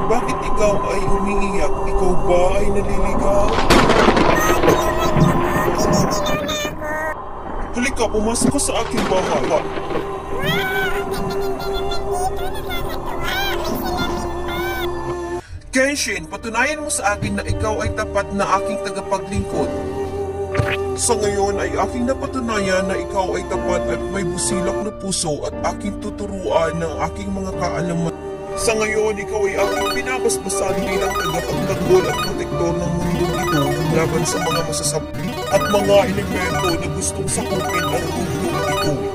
Bakit ikaw ay umiiyak? Ikaw ba ay naliligaw? Halika, pumasok ka sa aking bahay. Kenshin, patunayan mo sa akin na ikaw ay tapat na aking tagapaglingkod. Sa ngayon ay aking napatunayan na ikaw ay tapat at may busilak na puso at aking tuturuan ng aking mga kaalaman. Sa ngayon, ikaw ay aking pinabasbasan bilang tagapagtanggol at protektor ng mundong ito laban sa mga masasabi at mga elemento na gustong sakupin ang mundong ito.